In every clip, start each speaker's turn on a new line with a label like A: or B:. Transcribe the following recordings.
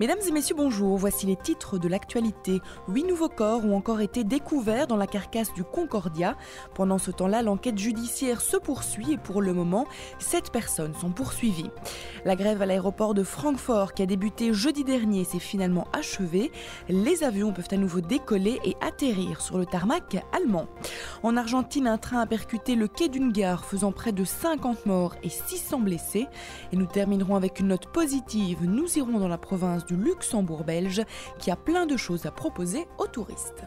A: Mesdames et messieurs, bonjour. Voici les titres de l'actualité. 8 nouveaux corps ont encore été découverts dans la carcasse du Concordia. Pendant ce temps-là, l'enquête judiciaire se poursuit et pour le moment, 7 personnes sont poursuivies. La grève à l'aéroport de Francfort qui a débuté jeudi dernier s'est finalement achevée. Les avions peuvent à nouveau décoller et atterrir sur le tarmac allemand. En Argentine, un train a percuté le quai d'une gare faisant près de 50 morts et 600 blessés. Et nous terminerons avec une note positive. Nous irons dans la province du Luxembourg belge qui a plein de choses à proposer aux touristes.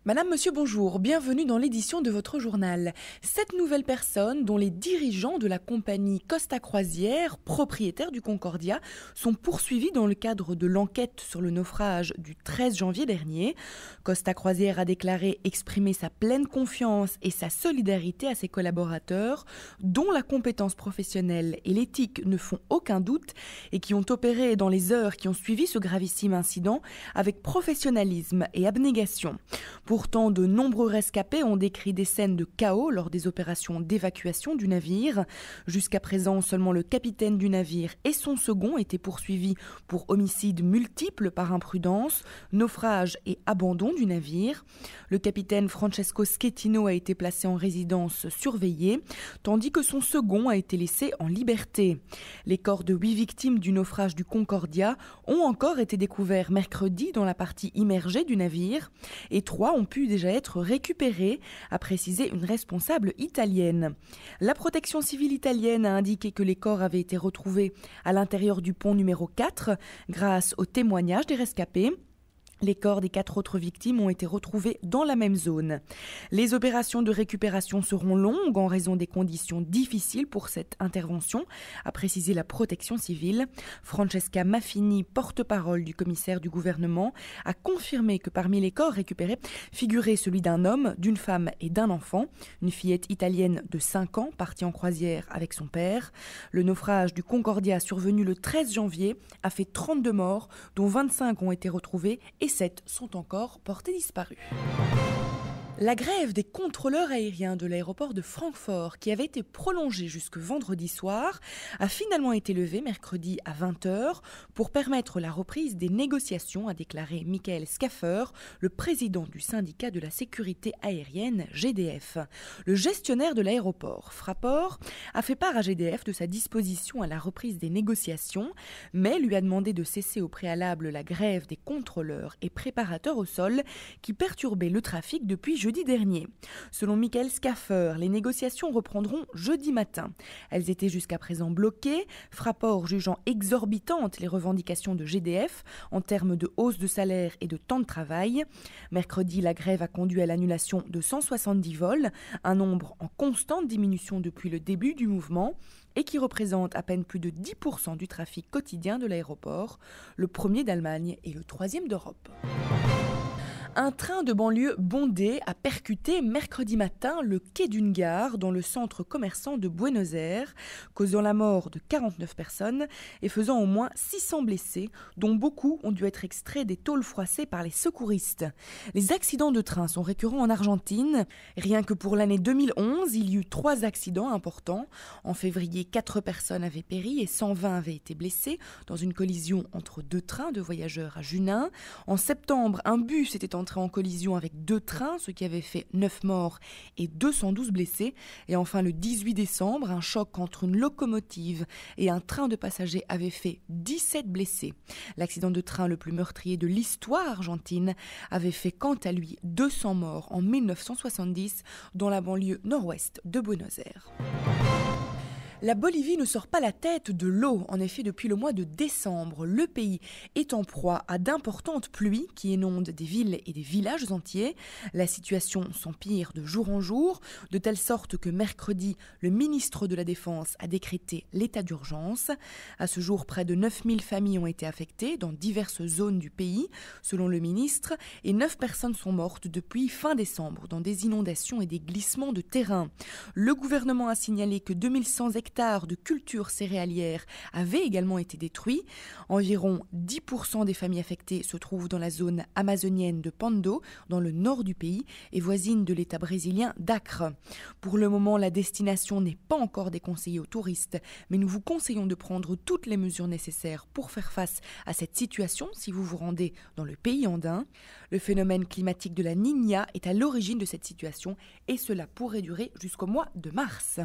A: Madame, monsieur, bonjour, bienvenue dans l'édition de votre journal. 7 nouvelles personnes, dont les dirigeants de la compagnie Costa Croisière, propriétaire du Concordia, sont poursuivis dans le cadre de l'enquête sur le naufrage du 13 janvier dernier. Costa Croisière a déclaré exprimer sa pleine confiance et sa solidarité à ses collaborateurs, dont la compétence professionnelle et l'éthique ne font aucun doute et qui ont opéré dans les heures qui ont suivi ce gravissime incident avec professionnalisme et abnégation. Pourtant, de nombreux rescapés ont décrit des scènes de chaos lors des opérations d'évacuation du navire. Jusqu'à présent, seulement le capitaine du navire et son second étaient poursuivis pour homicides multiples par imprudence, naufrage et abandon du navire. Le capitaine Francesco Schettino a été placé en résidence surveillée, tandis que son second a été laissé en liberté. Les corps de 8 victimes du naufrage du Concordia ont encore été découverts mercredi dans la partie immergée du navire et 3 ont pu déjà être récupérés, a précisé une responsable italienne. La protection civile italienne a indiqué que les corps avaient été retrouvés à l'intérieur du pont numéro 4 grâce aux témoignages des rescapés. Les corps des 4 autres victimes ont été retrouvés dans la même zone. Les opérations de récupération seront longues en raison des conditions difficiles pour cette intervention, a précisé la protection civile. Francesca Maffini, porte-parole du commissaire du gouvernement, a confirmé que parmi les corps récupérés figurait celui d'un homme, d'une femme et d'un enfant, une fillette italienne de 5 ans partie en croisière avec son père. Le naufrage du Concordia survenu le 13 janvier a fait 32 morts, dont 25 ont été retrouvés et 7 sont encore portés disparus. La grève des contrôleurs aériens de l'aéroport de Francfort, qui avait été prolongée jusque vendredi soir, a finalement été levée mercredi à 20h pour permettre la reprise des négociations, a déclaré Michael Schaffer, le président du syndicat de la sécurité aérienne GDF. Le gestionnaire de l'aéroport, Fraport, a fait part à GDF de sa disposition à la reprise des négociations, mais lui a demandé de cesser au préalable la grève des contrôleurs et préparateurs au sol qui perturbaient le trafic depuis jeudi dernier. Selon Michael Schaffer, les négociations reprendront jeudi matin. Elles étaient jusqu'à présent bloquées, Fraport jugeant exorbitantes les revendications de GDF en termes de hausse de salaire et de temps de travail. Mercredi, la grève a conduit à l'annulation de 170 vols, un nombre en constante diminution depuis le début du mouvement et qui représente à peine plus de 10% du trafic quotidien de l'aéroport, le premier d'Allemagne et le troisième d'Europe. Un train de banlieue bondé a percuté mercredi matin le quai d'une gare dans le centre commerçant de Buenos Aires, causant la mort de 49 personnes et faisant au moins 600 blessés, dont beaucoup ont dû être extraits des tôles froissées par les secouristes. Les accidents de train sont récurrents en Argentine. Rien que pour l'année 2011, il y eut 3 accidents importants. En février, 4 personnes avaient péri et 120 avaient été blessées dans une collision entre 2 trains de voyageurs à Junin. En septembre, un bus était entré en collision avec 2 trains, ce qui avait fait 9 morts et 212 blessés. Et enfin, le 18 décembre, un choc entre une locomotive et un train de passagers avait fait 17 blessés. L'accident de train le plus meurtrier de l'histoire argentine avait fait quant à lui 200 morts en 1970 dans la banlieue nord-ouest de Buenos Aires. La Bolivie ne sort pas la tête de l'eau. En effet, depuis le mois de décembre, le pays est en proie à d'importantes pluies qui inondent des villes et des villages entiers. La situation s'empire de jour en jour, de telle sorte que mercredi, le ministre de la Défense a décrété l'état d'urgence. À ce jour, près de 9000 familles ont été affectées dans diverses zones du pays, selon le ministre, et 9 personnes sont mortes depuis fin décembre dans des inondations et des glissements de terrain. Le gouvernement a signalé que 2100 hectares hectares de cultures céréalières avaient également été détruits. Environ 10% des familles affectées se trouvent dans la zone amazonienne de Pando, dans le nord du pays, et voisine de l'état brésilien d'Acre. Pour le moment, la destination n'est pas encore déconseillée aux touristes, mais nous vous conseillons de prendre toutes les mesures nécessaires pour faire face à cette situation si vous vous rendez dans le pays andin. Le phénomène climatique de la Niña est à l'origine de cette situation et cela pourrait durer jusqu'au mois de mars.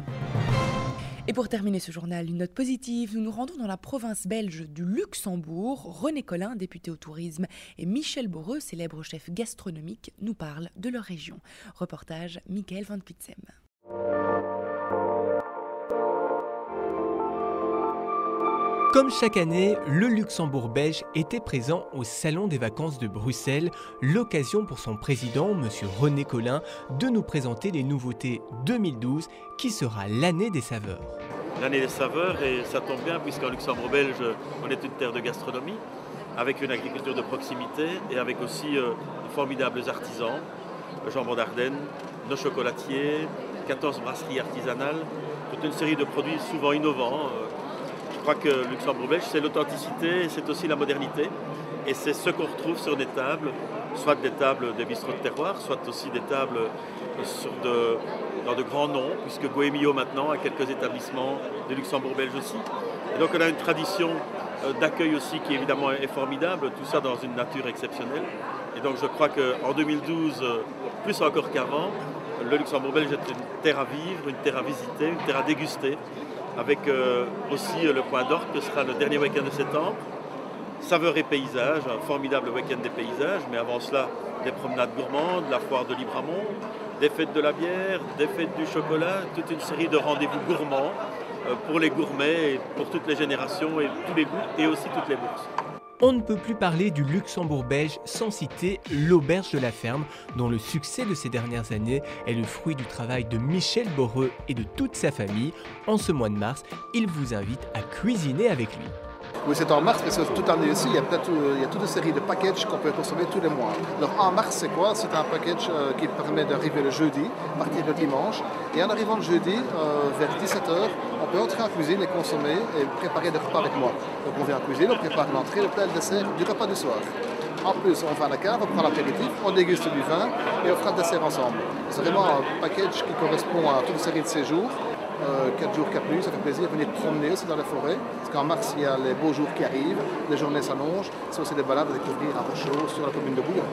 A: Et pour terminer ce journal, une note positive, nous nous rendons dans la province belge du Luxembourg. René Collin, député au tourisme, et Michel Boreux, célèbre chef gastronomique, nous parlent de leur région. Reportage Michael Van Putsem.
B: Comme chaque année, le Luxembourg belge était présent au Salon des vacances de Bruxelles, l'occasion pour son président, M. René Collin, de nous présenter les nouveautés 2012, qui sera l'année des saveurs.
C: L'année des saveurs, et ça tombe bien puisqu'en Luxembourg belge, on est une terre de gastronomie, avec une agriculture de proximité et avec aussi de formidables artisans, le jambon d'Ardenne, nos chocolatiers, 14 brasseries artisanales, toute une série de produits souvent innovants. Je crois que Luxembourg belge, c'est l'authenticité et c'est aussi la modernité. Et c'est ce qu'on retrouve sur des tables, soit des tables des bistrots de terroir, soit aussi des tables dans de grands noms, puisque Goemio maintenant a quelques établissements de Luxembourg belge aussi. Et donc on a une tradition d'accueil aussi qui évidemment est formidable, tout ça dans une nature exceptionnelle. Et donc je crois qu'en 2012, plus encore qu'avant, le Luxembourg belge est une terre à vivre, une terre à visiter, une terre à déguster, avec aussi le point d'orgue que sera le dernier week-end de septembre. Saveurs et paysages, un formidable week-end des paysages, mais avant cela, des promenades gourmandes, la foire de Libramont, des fêtes de la bière, des fêtes du chocolat, toute une série de rendez-vous gourmands pour les gourmets, et pour toutes les générations et tous les goûts, et aussi toutes les bourses.
B: On ne peut plus parler du Luxembourg belge sans citer l'Auberge de la Ferme, dont le succès de ces dernières années est le fruit du travail de Michel Boreux et de toute sa famille. En ce mois de mars, il vous invite à cuisiner avec lui.
D: Oui, c'est en mars, mais c'est toute l'année aussi. Il y a toute une série de packages qu'on peut consommer tous les mois. Alors en mars, c'est quoi? C'est un package qui permet d'arriver le jeudi, partir le dimanche. Et en arrivant le jeudi, vers 17h, on peut entrer en cuisine et consommer et préparer des repas avec moi. Donc on vient en cuisine, on prépare l'entrée, le plat, le dessert du repas du soir. En plus, on va à la cave, on prend l'apéritif, on déguste du vin et on fera le dessert ensemble. C'est vraiment un package qui correspond à toute une série de séjours. 4 jours, 4 nuits, ça fait plaisir de venir promener aussi dans la forêt. Parce qu'en mars, il y a les beaux jours qui arrivent, les journées s'allongent. C'est aussi des balades à découvrir à Rochaud sur la commune de Bouillon.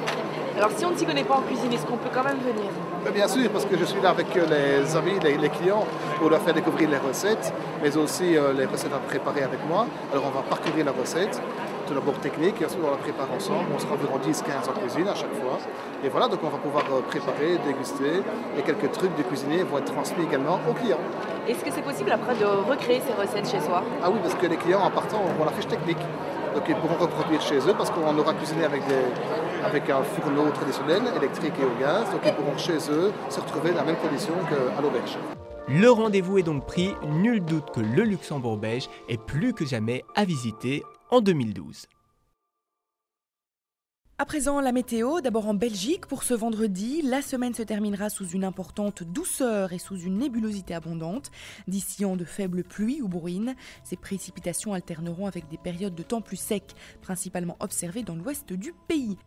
E: Alors si on ne s'y connaît pas en cuisine, est-ce qu'on peut quand même venir?
D: Bien sûr, parce que je suis là avec les amis, les clients, pour leur faire découvrir les recettes, mais aussi les recettes à préparer avec moi. Alors on va parcourir la recette, tout d'abord technique, et ensuite on la prépare ensemble. On sera environ 10-15 en cuisine à chaque fois. Et voilà, donc on va pouvoir préparer, déguster, et quelques trucs de cuisinier vont être transmis également aux clients.
E: Est-ce que c'est possible après de recréer ces recettes chez soi?
D: Ah oui, parce que les clients en partant auront la fiche technique. Donc ils pourront reproduire chez eux parce qu'on aura cuisiné avec un fourneau traditionnel, électrique et au gaz. Donc ils pourront chez eux se retrouver dans la même condition qu'à l'auberge.
B: Le rendez-vous est donc pris, nul doute que le Luxembourg belge est plus que jamais à visiter en 2012.
A: À présent, la météo. D'abord en Belgique, pour ce vendredi, la semaine se terminera sous une importante douceur et sous une nébulosité abondante, distillant de faibles pluies ou bruines. Ces précipitations alterneront avec des périodes de temps plus secs, principalement observées dans l'ouest du pays.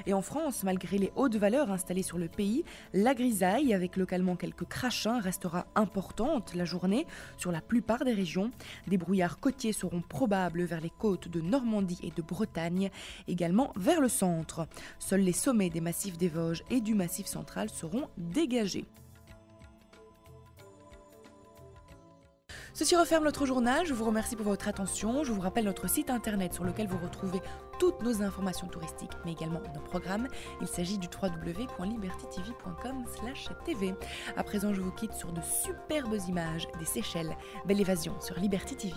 A: Et en France, malgré les hautes valeurs installées sur le pays, la grisaille, avec localement quelques crachins, restera importante la journée sur la plupart des régions. Des brouillards côtiers seront probables vers les côtes de Normandie et de Bretagne, également vers le centre. Seuls les sommets des massifs des Vosges et du Massif central seront dégagés. Ceci referme notre journal. Je vous remercie pour votre attention. Je vous rappelle notre site internet sur lequel vous retrouvez toutes nos informations touristiques, mais également nos programmes. Il s'agit du www.libertytv.com/tv. À présent, je vous quitte sur de superbes images des Seychelles. Belle évasion sur Liberty TV.